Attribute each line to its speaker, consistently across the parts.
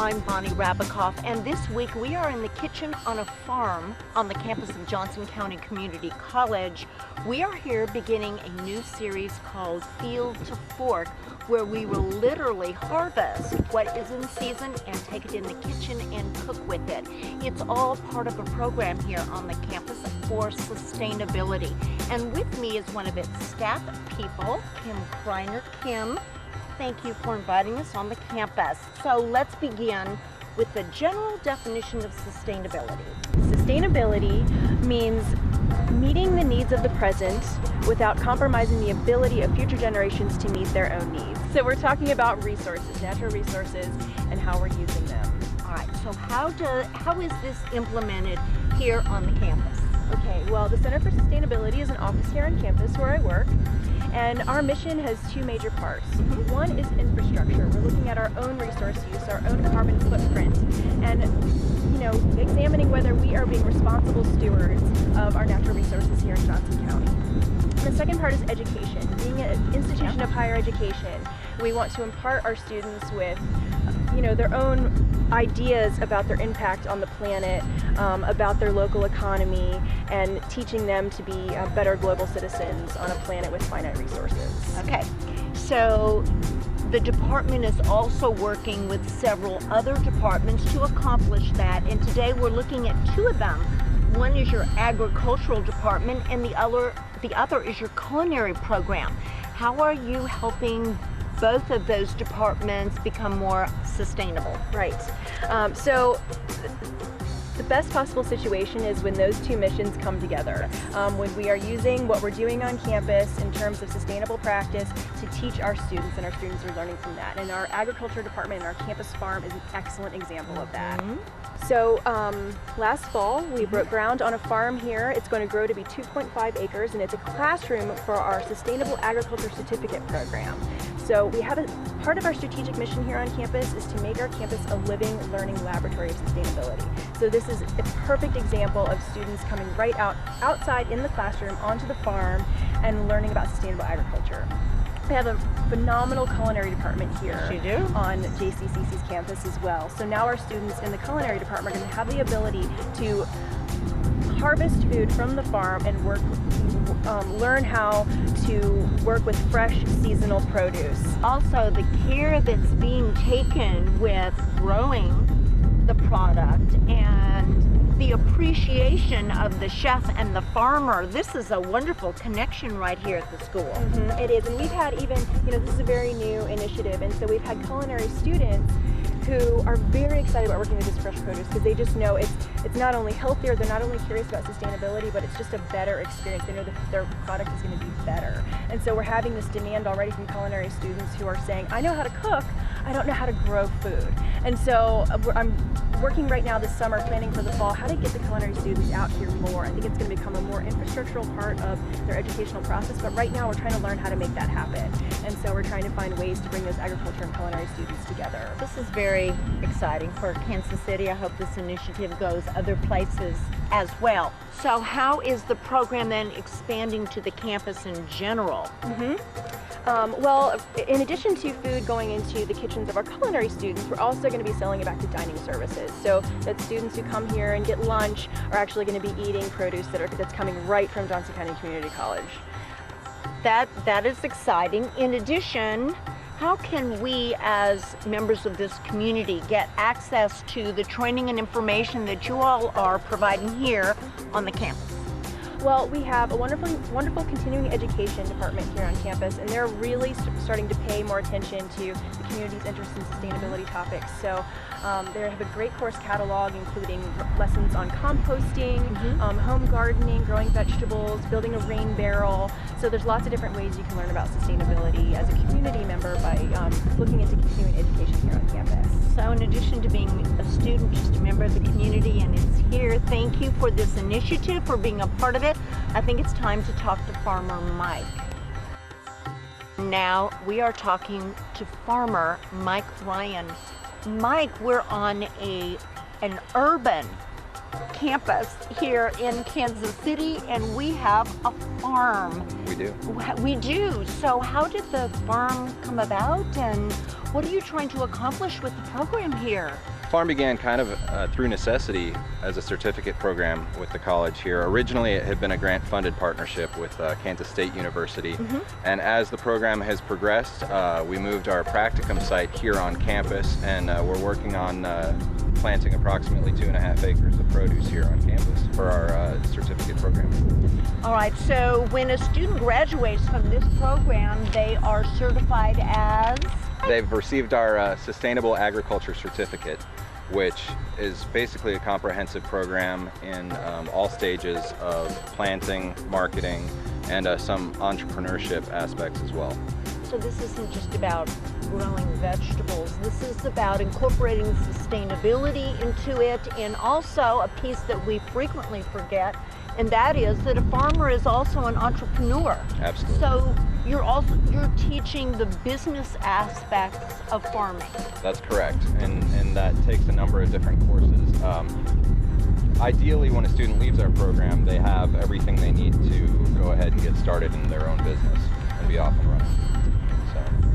Speaker 1: I'm Bonnie Rabikoff, and this week we are in the kitchen on a farm on the campus of Johnson County Community College. We are here beginning a new series called Field to Fork, where we will literally harvest what is in season and take it in the kitchen and cook with it. It's all part of a program here on the campus for sustainability. And with me is one of its staff people, Kim Kreiner. Kim, thank you for inviting us on the campus. So let's begin with the general definition of sustainability.
Speaker 2: Sustainability means meeting the needs of the present without compromising the ability of future generations to meet their own needs. So we're talking about resources, natural resources, and how we're using them.
Speaker 1: All right, so how is this implemented here on the campus?
Speaker 2: Okay, well, the Center for Sustainability is an office here on campus where I work, and our mission has two major parts. One is infrastructure. We're looking at our own resource use, our own carbon footprint, and examining whether we are being responsible stewards of our natural resources here in Johnson County. And the second part is education. Being an institution of higher education, we want to impart our students with their own ideas about their impact on the planet, about their local economy, and teaching them to be better global citizens on a planet with finite resources.
Speaker 1: Okay, so the department is also working with several other departments to accomplish that, and today we're looking at two of them. One is your agricultural department, and the other is your culinary program. How are you helping both of those departments become more sustainable?
Speaker 2: Right. So the best possible situation is when those two missions come together. When we are using what we're doing on campus in terms of sustainable practice to teach our students, and our students are learning from that. And our agriculture department and our campus farm is an excellent example of that. So last fall, we broke ground on a farm here. It's going to grow to be 2.5 acres, and it's a classroom for our Sustainable Agriculture Certificate program. So we have part of our strategic mission here on campus is to make our campus a living, learning laboratory of sustainability. So this is a perfect example of students coming right outside in the classroom onto the farm and learning about sustainable agriculture. We have a phenomenal culinary department here on JCCC's campus as well. So now our students in the culinary department are going to have the ability to harvest food from the farm and learn how to work with fresh seasonal produce.
Speaker 1: Also, the care that's being taken with growing the product and the appreciation of the chef and the farmer. This is a wonderful connection right here at the school.
Speaker 2: It is, and we've had this is a very new initiative, and so we've had culinary students who are very excited about working with this fresh produce because they just know it's not only healthier, they're not only curious about sustainability, but it's just a better experience. They know that their product is going to be better. And so we're having this demand already from culinary students who are saying, I know how to cook, I don't know how to grow food. And so I'm working right now this summer, planning for the fall, how to get the culinary students out here more. I think it's going to become a more infrastructural part of their educational process, but right now we're trying to learn how to make that happen. And so we're trying to find ways to bring those agriculture and culinary students together.
Speaker 1: This is very exciting for Kansas City. I hope this initiative goes other places as well. So how is the program then expanding to the campus in general?
Speaker 2: Well, in addition to food going into the kitchens of our culinary students, we're also going to be selling it back to dining services. So that students who come here and get lunch are actually going to be eating produce that's coming right from Johnson County Community College.
Speaker 1: That is exciting. In addition, how can we as members of this community get access to the training and information that you all are providing here on the campus?
Speaker 2: Well, we have a wonderful continuing education department here on campus, and they're really starting to pay more attention to the community's interest in sustainability topics. So they have a great course catalog, including lessons on composting, home gardening, growing vegetables, building a rain barrel. So there's lots of different ways you can learn about sustainability as a community member by looking into continuing education here on campus.
Speaker 1: So in addition to being a student, just a member of the community, and it's here, thank you for this initiative, for being a part of it. I think it's time to talk to Farmer Mike. Now we are talking to Farmer Mike Ryan. Mike, we're on an urban campus here in Kansas City, and we have a farm.
Speaker 3: We do.
Speaker 1: We do. So how did the farm come about, and what are you trying to accomplish with the program here?
Speaker 3: farm began kind of through necessity as a certificate program with the college here. Originally, it had been a grant-funded partnership with Kansas State University, and as the program has progressed, we moved our practicum site here on campus, and we're working on planting approximately 2.5 acres of produce here on campus for our certificate program.
Speaker 1: All right, so when a student graduates from this program, they are certified as?
Speaker 3: They've received our Sustainable Agriculture Certificate, which is basically a comprehensive program in all stages of planting, marketing, and some entrepreneurship aspects as well.
Speaker 1: So this isn't just about growing vegetables. This is about incorporating sustainability into it, and also a piece that we frequently forget, and that is that a farmer is also an entrepreneur.
Speaker 3: Absolutely.
Speaker 1: So you're teaching the business aspects of farming.
Speaker 3: That's correct, and that takes a number of different courses. Ideally, when a student leaves our program, they have everything they need to go ahead and get started in their own business and be off and running.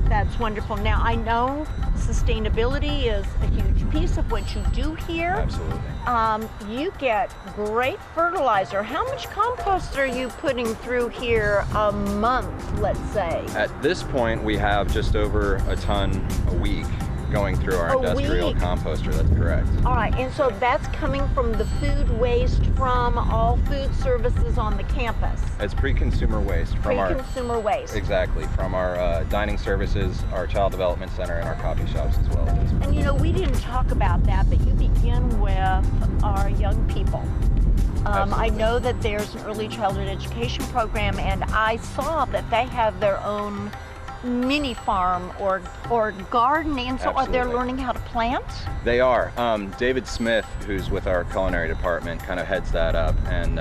Speaker 1: That's wonderful. Now, I know sustainability is a huge piece of what you do here.
Speaker 3: Absolutely.
Speaker 1: You get great fertilizer. How much compost are you putting through here a month, let's say?
Speaker 3: At this point, we have just over a ton a week going through our industrial composter. That's correct.
Speaker 1: All right, and so that's coming from the food waste from all food services on the campus.
Speaker 3: It's pre-consumer waste from
Speaker 1: pre-consumer waste.
Speaker 3: Exactly, from our dining services, our child development center, and our coffee shops as well.
Speaker 1: And you know, we didn't talk about that, but you begin with our young people. I know that there's an early childhood education program, and I saw that they have their own mini farm or garden, and so are they learning how to plant?
Speaker 3: They are. David Smith, who's with our culinary department, kind of heads that up, and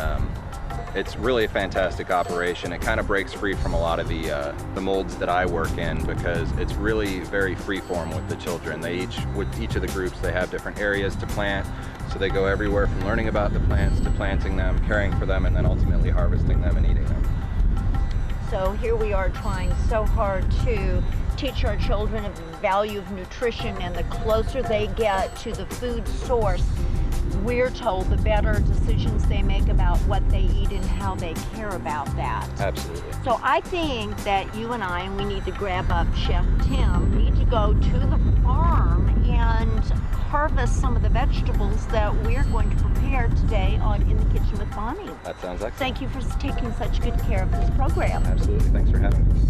Speaker 3: it's really a fantastic operation. It kind of breaks free from a lot of the molds that I work in, because it's really very free-form with the children. With each of the groups, they have different areas to plant, so they go everywhere from learning about the plants to planting them, caring for them, and then ultimately harvesting them and eating them.
Speaker 1: So here we are trying so hard to teach our children the value of nutrition, and the closer they get to the food source, we're told the better decisions they make about what they eat and how they care about that.
Speaker 3: Absolutely.
Speaker 1: So I think that you and we need to grab up Chef Tim, need to go to the farm and harvest some of the vegetables that we're going to prepare today on In the Kitchen with Bonnie.
Speaker 3: That sounds excellent.
Speaker 1: Thank you for taking such good care of this program.
Speaker 3: Absolutely. Thanks for having me.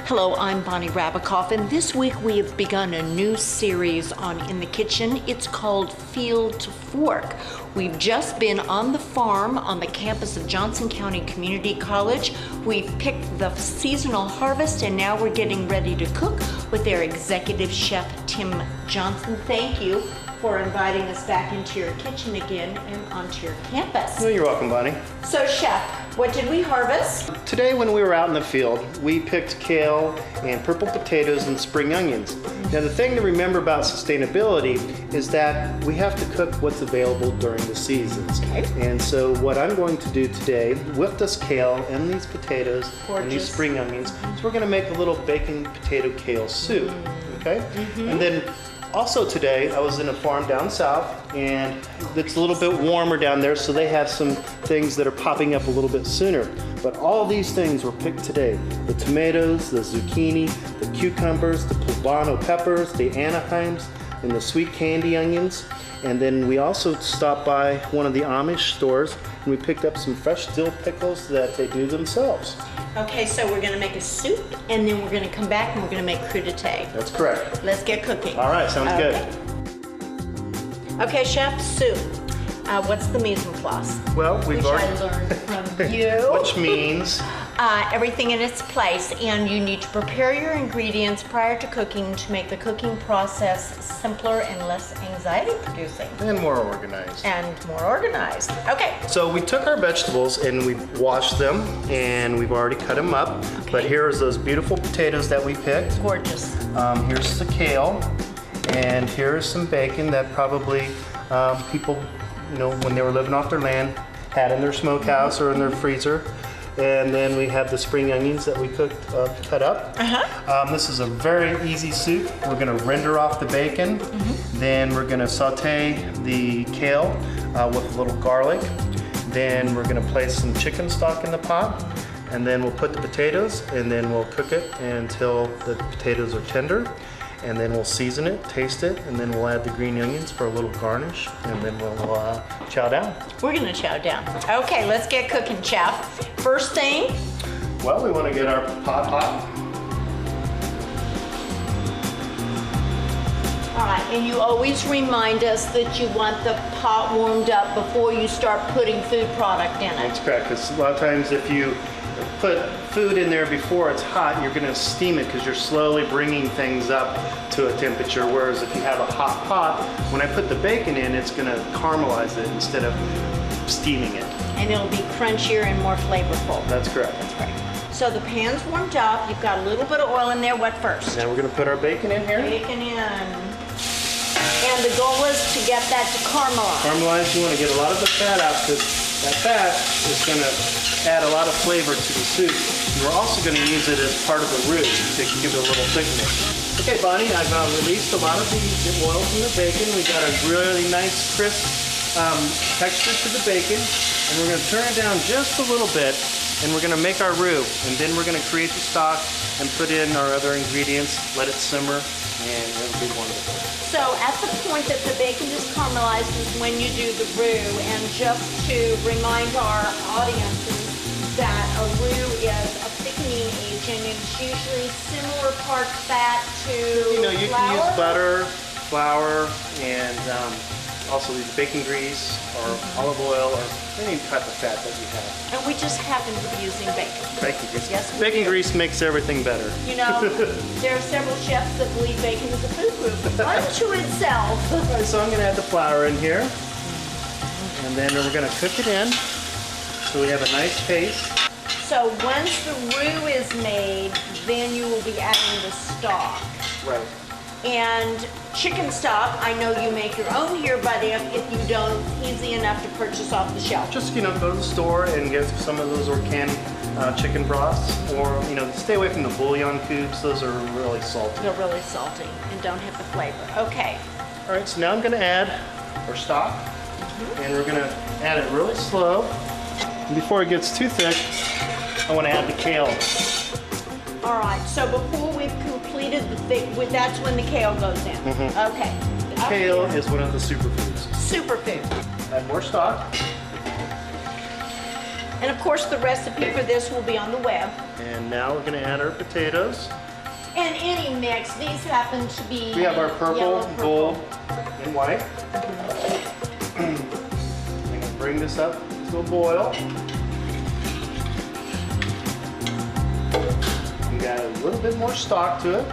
Speaker 1: Hello, I'm Bonnie Rabikoff, and this week we have begun a new series on In the Kitchen. It's called Field to Fork. We've just been on the farm on the campus of Johnson County Community College. We've picked the seasonal harvest, and now we're getting ready to cook with their executive chef, Tim Johnson. Thank you for inviting us back into your kitchen again and onto your campus.
Speaker 4: Well, you're welcome, Bonnie.
Speaker 1: So, Chef, what did we harvest?
Speaker 4: Today when we were out in the field, we picked kale and purple potatoes and spring onions. Now the thing to remember about sustainability is that we have to cook what's available during the seasons.
Speaker 1: Okay.
Speaker 4: And so what I'm going to do today with this kale and these potatoes and these spring onions, is we're going to make a little bacon potato kale soup. Okay? And then also today, I was in a farm down south, and it's a little bit warmer down there, so they have some things that are popping up a little bit sooner. But all these things were picked today. The tomatoes, the zucchini, the cucumbers, the poblano peppers, the Anaheims, and the sweet candy onions. And then we also stopped by one of the Amish stores, and we picked up some fresh dill pickles that they do themselves.
Speaker 1: Okay, so we're going to make a soup, and then we're going to come back and we're going to make crudité.
Speaker 4: That's correct.
Speaker 1: Let's get cooking.
Speaker 4: All right, sounds good.
Speaker 1: Okay, Chef, soup. What's the mise en place?
Speaker 4: Well, we've already
Speaker 1: Which I learned from you.
Speaker 4: Which means
Speaker 1: everything in its place, and you need to prepare your ingredients prior to cooking to make the cooking process simpler and less anxiety-producing.
Speaker 4: and more organized.
Speaker 1: And more organized. Okay.
Speaker 4: So we took our vegetables and we washed them, and we've already cut them up.
Speaker 1: Okay.
Speaker 4: But here's those beautiful potatoes that we picked.
Speaker 1: Gorgeous.
Speaker 4: Here's the kale, and here's some bacon that probably people, when they were living off their land, had in their smokehouse or in their freezer. and then we have the spring onions that we cut up. This is a very easy soup. We're gonna render off the bacon, then we're gonna saute the kale with a little garlic, then we're gonna place some chicken stock in the pot, and then we'll put the potatoes, and then we'll cook it until the potatoes are tender. And then we'll season it, taste it, and then we'll add the green onions for a little garnish, and then we'll chow down.
Speaker 1: We're gonna chow down. Okay, let's get cooking, chef. First thing?
Speaker 4: Well, we want to get our pot hot.
Speaker 1: All right, and you always remind us that you want the pot warmed up before you start putting food product in it.
Speaker 4: That's correct, because a lot of times if you put food in there before it's hot, you're going to steam it because you're slowly bringing things up to a temperature, whereas if you have a hot pot, when I put the bacon in, it's going to caramelize it instead of steaming it.
Speaker 1: And it'll be crunchier and more flavorful.
Speaker 4: That's correct.
Speaker 1: That's right. So the pan's warmed up, you've got a little bit of oil in there. What first?
Speaker 4: Now we're going to put our bacon in here.
Speaker 1: Bacon in. And the goal is to get that to caramelize.
Speaker 4: Caramelize, you want to get a lot of the fat out because that fat is going to add a lot of flavor to the soup. And we're also going to use it as part of the roux to give it a little thickness. Okay, Bonnie, I've released a lot of the oil from the bacon. We got a really nice crisp texture to the bacon. And we're going to turn it down just a little bit, and we're going to make our roux. And then we're going to create the stock and put in our other ingredients, let it simmer, and it'll be wonderful.
Speaker 1: So at the point that the bacon is caramelized is when you do the roux. And just to remind our audiences that a roux is a thickening agent. It's usually similar parts fat to
Speaker 4: you
Speaker 1: flour.
Speaker 4: can use butter, flour, and also use bacon grease or olive oil or any type of fat that you have.
Speaker 1: And we just happen to be using bacon.
Speaker 4: Bacon grease.
Speaker 1: Yes, we
Speaker 4: Bacon
Speaker 1: do.
Speaker 4: grease makes everything better.
Speaker 1: You know, there are several chefs that believe bacon is a food group unto itself.
Speaker 4: Alright, so I'm going to add the flour in here. And then we're going to cook it in so we have a nice paste.
Speaker 1: So once the roux is made, then you will be adding the stock.
Speaker 4: Right.
Speaker 1: And chicken stock, I know you make your own here, but if you don't, easy enough to purchase off the shelf.
Speaker 4: Just, go to the store and get some of those organic chicken broths, or, stay away from the bouillon cubes. Those are really salty.
Speaker 1: They're really salty and don't have the flavor. Okay.
Speaker 4: All right, so now I'm going to add our stock, and we're going to add it really slow. And before it gets too thick, I want to add the kale.
Speaker 1: All right, so before we've completed the thick, that's when the kale goes in. Okay.
Speaker 4: Kale is one of the superfoods.
Speaker 1: Superfood.
Speaker 4: Add more stock.
Speaker 1: And of course the recipe for this will be on the web.
Speaker 4: And now we're going to add our potatoes.
Speaker 1: And any mix, these happen to be
Speaker 4: We have our purple,
Speaker 1: yellow,
Speaker 4: gold, and white. I'm going to bring this up to a boil. We got a little bit more stock to it.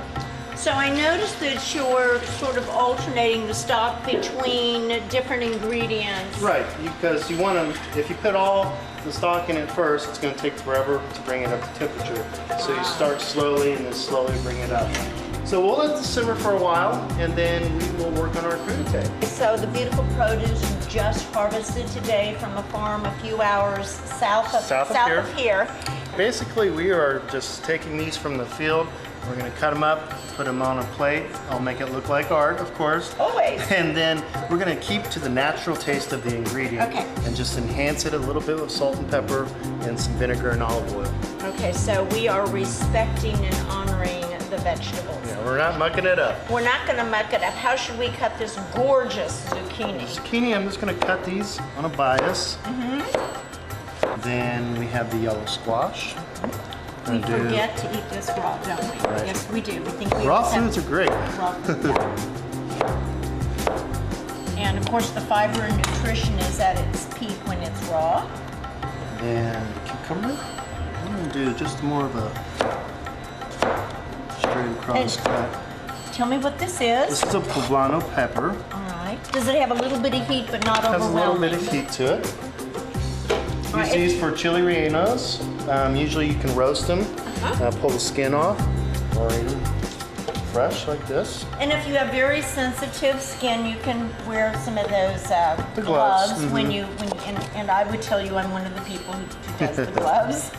Speaker 1: So I noticed that you're sort of alternating the stock between different ingredients.
Speaker 4: Right, because you want to, if you put all the stock in it first, it's going to take forever to bring it up to temperature. So you start slowly and then slowly bring it up. So we'll let this simmer for a while, and then we will work on our crudité.
Speaker 1: So the beautiful produce you just harvested today from a farm a few hours south of here.
Speaker 4: Basically, we are just taking these from the field. We're going to cut them up, put them on a plate. I'll make it look like art, of course.
Speaker 1: Always.
Speaker 4: And then we're going to keep to the natural taste of the ingredient.
Speaker 1: Okay.
Speaker 4: And just enhance it a little bit with salt and pepper and some vinegar and olive oil.
Speaker 1: Okay, so we are respecting and honoring the vegetables.
Speaker 4: Yeah, we're not mucking it up.
Speaker 1: We're not going to muck it up. How should we cut this gorgeous zucchini?
Speaker 4: Zucchini, I'm just going to cut these on a bias. Then we have the yellow squash.
Speaker 1: We forget to eat this raw, don't we?
Speaker 4: Right.
Speaker 1: Yes, we do. We think we
Speaker 4: Raw
Speaker 1: just have
Speaker 4: foods are great.
Speaker 1: raw food, yeah. And of course, the fiber and nutrition is at its peak when it's raw.
Speaker 4: And cucumber. I'm going to do just more of a straight across cut.
Speaker 1: Tell me what this is.
Speaker 4: This is a poblano pepper.
Speaker 1: All right. Does it have a little bit of heat, but not
Speaker 4: Has a little
Speaker 1: overwhelming?
Speaker 4: bit of heat to it.
Speaker 1: All
Speaker 4: Use
Speaker 1: right.
Speaker 4: these for chili rellenos. Usually you can roast them, pull the skin off, or eat them fresh like this.
Speaker 1: And if you have very sensitive skin, you can wear some of those
Speaker 4: The gloves.
Speaker 1: when you and I would tell you I'm one of the people who does the gloves.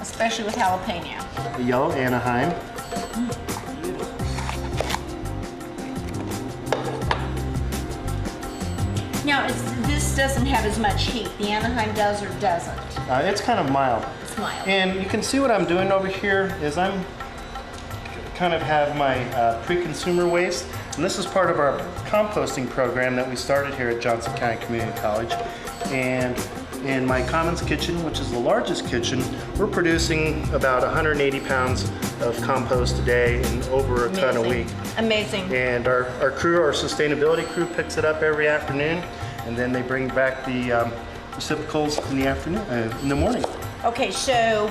Speaker 1: especially with jalapeno.
Speaker 4: The yellow Anaheim.
Speaker 1: Now, this doesn't have as much heat. The Anaheim does or doesn't?
Speaker 4: It's kind of mild.
Speaker 1: It's mild.
Speaker 4: And you can see what I'm doing over here is I'm kind of have my pre-consumer waste. And this is part of our composting program that we started here at Johnson County Community College. And in my Commons kitchen, which is the largest kitchen, we're producing about 180 pounds of compost a day and over a ton a week.
Speaker 1: Amazing.
Speaker 4: And our crew, our sustainability crew, picks it up every afternoon, and then they bring back the receptacles in the afternoon, in the morning.
Speaker 1: Okay, so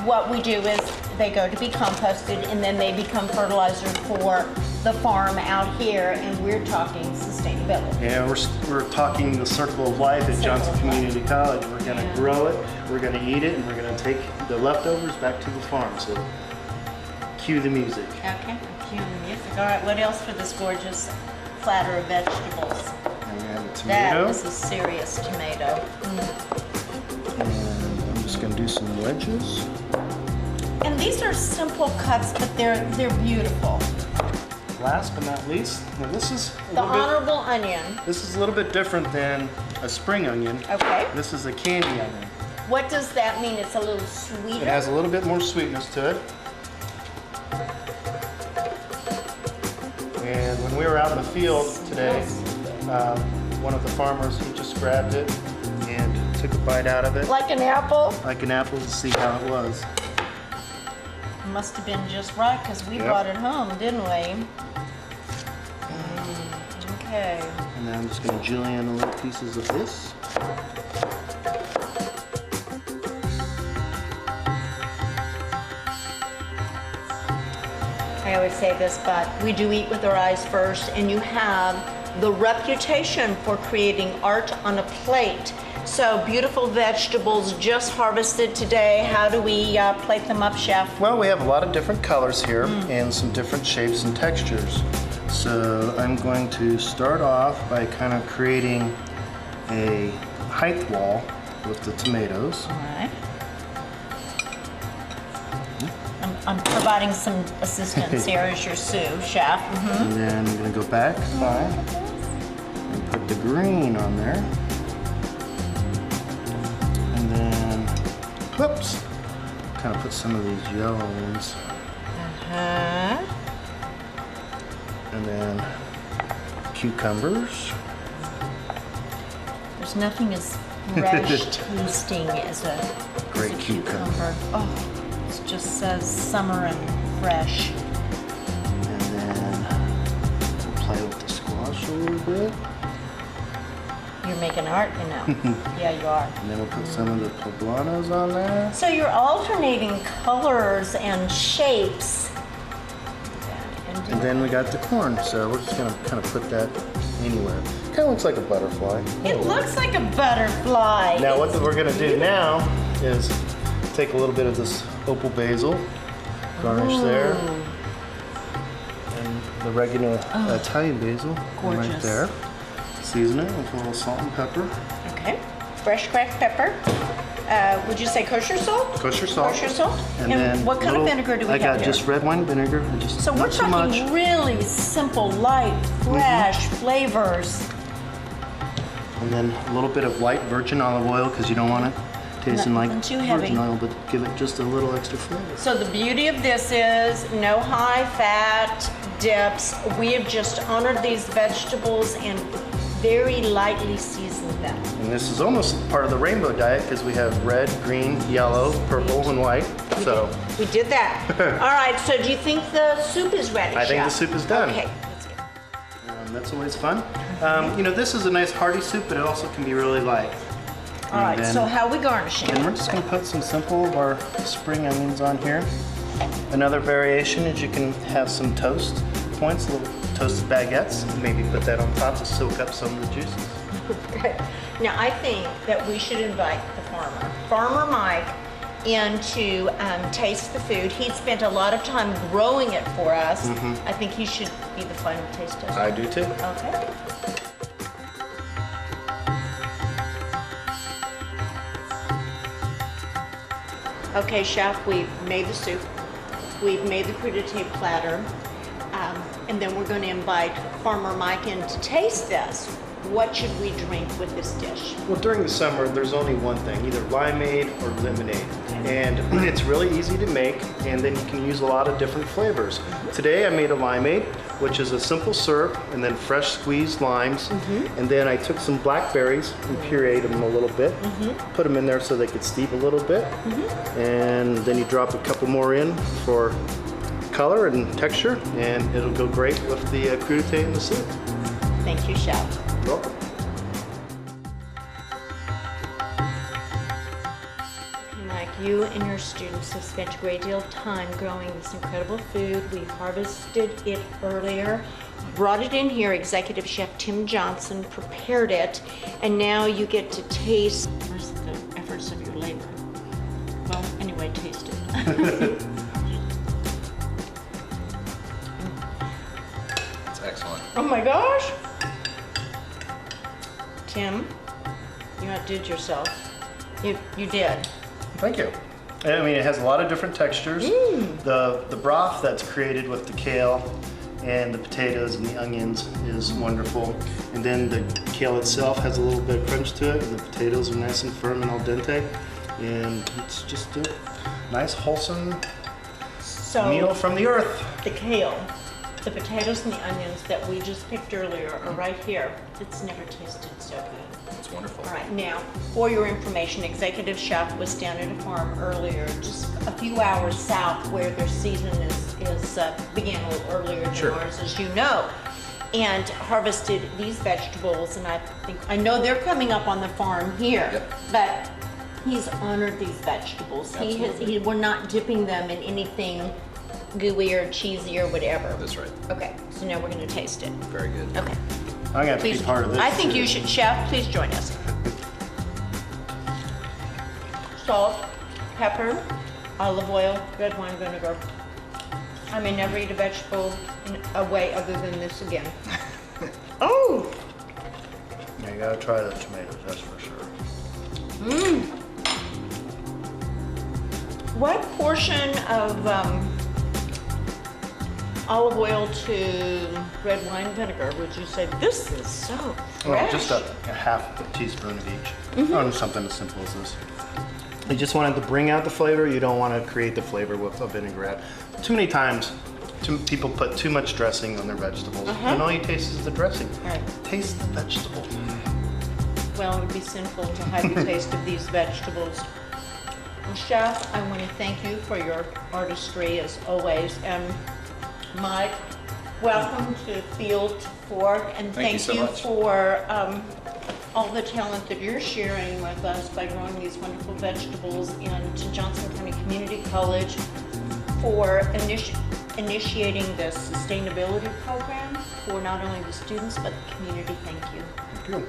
Speaker 1: what we do is they go to be composted, and then they become fertilizer for the farm out here, and we're talking sustainability.
Speaker 4: Yeah, we're talking the circle of life at Johnson Community College. We're going to grow it, we're going to eat it, and we're going to take the leftovers back to the farm. So, cue the music.
Speaker 1: Okay, cue the music. All right, what else for this gorgeous platter of vegetables?
Speaker 4: And we have a
Speaker 1: That
Speaker 4: tomato.
Speaker 1: is a serious tomato.
Speaker 4: And I'm just going to do some wedges.
Speaker 1: And these are simple cuts, but they're beautiful.
Speaker 4: Last but not least, now this is
Speaker 1: The honorable onion.
Speaker 4: This is a little bit different than a spring onion.
Speaker 1: Okay.
Speaker 4: This is a candy onion.
Speaker 1: What does that mean? It's a little sweeter?
Speaker 4: It has a little bit more sweetness to it. And when we were out in the field today, one of the farmers, he just grabbed it and took a bite out of it.
Speaker 1: Like an apple?
Speaker 4: Like an apple, to see how it was.
Speaker 1: Must have been just right because we brought it home, didn't we? Okay.
Speaker 4: And then I'm just going to julienne the little pieces of this.
Speaker 1: I always say this, but we do eat with our eyes first, and you have the reputation for creating art on a plate. So beautiful vegetables just harvested today. How do we plate them up, Chef?
Speaker 4: Well, we have a lot of different colors here and some different shapes and textures. So I'm going to start off by kind of creating a height wall with the tomatoes.
Speaker 1: All right. I'm providing some assistance here as your sous, Chef.
Speaker 4: And then I'm going to go back 5 and put the green on there. And then, whoops, kind of put some of these yellow ones. And then cucumbers.
Speaker 1: There's nothing as fresh tasting as a
Speaker 4: Great cucumber.
Speaker 1: Oh, it just says summer and fresh.
Speaker 4: And then we'll play with the squash a little bit.
Speaker 1: You're making art, you know. Yeah, you are.
Speaker 4: And then we'll put some of the poblanos on there.
Speaker 1: So you're alternating colors and shapes.
Speaker 4: And then we got the corn, so we're just gonna kind of put that anywhere. Kind of looks like a butterfly.
Speaker 1: It looks like a butterfly.
Speaker 4: Now what we're gonna do now is take a little bit of this opal basil, garnish there, and the regular Italian basil right
Speaker 1: Gorgeous.
Speaker 4: there. Season it with a little salt and pepper.
Speaker 1: Okay. Fresh cracked pepper. Would you say kosher salt?
Speaker 4: Kosher salt.
Speaker 1: Kosher salt.
Speaker 4: And then
Speaker 1: what kind of vinegar do we
Speaker 4: I
Speaker 1: have
Speaker 4: got
Speaker 1: here?
Speaker 4: just red wine vinegar. Just
Speaker 1: So we're
Speaker 4: not too much.
Speaker 1: talking really simple, light, fresh flavors.
Speaker 4: And then a little bit of light virgin olive oil because you don't want it tasting like
Speaker 1: Nothing too heavy.
Speaker 4: virgin oil, but give it just a little extra flavor.
Speaker 1: So the beauty of this is no high fat dips. We have just honored these vegetables and very lightly seasoned them.
Speaker 4: And this is almost part of the rainbow diet because we have red, green, yellow, purple, and white. So
Speaker 1: We did that. All right, so do you think the soup is ready,
Speaker 4: I think
Speaker 1: Chef?
Speaker 4: the soup is done.
Speaker 1: Okay. Let's get
Speaker 4: That's always fun. You know, this is a nice hearty soup, but it also can be really light.
Speaker 1: All right, so how are we garnishing?
Speaker 4: And we're just going to put some simple of our spring onions on here. Another variation is you can have some toast points, little toasted baguettes. Maybe put that on top to soak up some of the juices.
Speaker 1: Now, I think that we should invite the Farmer Mike, in to taste the food. He spent a lot of time growing it for us. I think he should be the final taste tester.
Speaker 4: I do too.
Speaker 1: Okay. Okay, chef, we've made the soup. We've made the crudité platter. And then we're going to invite Farmer Mike in to taste this. What should we drink with this dish?
Speaker 4: Well, during the summer, there's only one thing, either limeade or lemonade. And it's really easy to make, and then you can use a lot of different flavors. Today I made a limeade, which is a simple syrup and then fresh squeezed limes. And then I took some blackberries and pureed them a little bit, put them in there so they could steep a little bit. And then you drop a couple more in for color and texture, and it'll go great with the crudité in the soup.
Speaker 1: Thank you, chef.
Speaker 4: You're welcome.
Speaker 1: Mike, you and your students have spent a great deal of time growing this incredible food. We harvested it earlier, brought it in here. Executive Chef Tim Johnson prepared it, and now you get to taste the efforts of your labor. Well, anyway, taste it.
Speaker 3: It's excellent.
Speaker 1: Oh my gosh! Tim, you outdid yourself. You did.
Speaker 4: Thank you. I mean, it has a lot of different textures. The broth that's created with the kale and the potatoes and the onions is wonderful. And then the kale itself has a little bit of crunch to it, and the potatoes are nice and firm and al dente. And it's just a nice, wholesome meal from the earth.
Speaker 1: The kale, the potatoes and the onions that we just picked earlier are right here. It's never tasted so good.
Speaker 3: It's wonderful.
Speaker 1: All right, now, for your information, Executive Chef was down at a farm earlier, just a few hours south, where their season began a little earlier than ours, as you know, and harvested these vegetables. And I know they're coming up on the farm here, but he's honored these vegetables. We're not dipping them in anything gooey or cheesy or whatever.
Speaker 3: That's right.
Speaker 1: Okay, so now we're going to taste it.
Speaker 3: Very good.
Speaker 1: Okay.
Speaker 4: I'm gonna have to be part of this.
Speaker 1: I think you should, chef. Please join us. Salt, pepper, olive oil, red wine vinegar. I may never eat a vegetable in a way other than this again. Oh!
Speaker 4: Yeah, you gotta try the tomatoes, that's for sure.
Speaker 1: What portion of olive oil to red wine vinegar would you say? This is so fresh.
Speaker 4: Well, just a half a teaspoon of each. On something as simple as this. You just wanted to bring out the flavor. You don't want to create the flavor with a vinaigrette. Too many times, people put too much dressing on their vegetables, and all you taste is the dressing.
Speaker 1: Right.
Speaker 4: Taste the vegetable.
Speaker 1: Well, it would be sinful to hide the taste of these vegetables. Well, Chef, I want to thank you for your artistry as always. And Mike, welcome to Field to Fork, and thank
Speaker 3: you so
Speaker 1: you
Speaker 3: much.
Speaker 1: for all the talent that you're sharing with us by growing these wonderful vegetables, and to Johnson County Community College for initiating this sustainability program for not only the students but the community. Thank you.
Speaker 4: Thank you.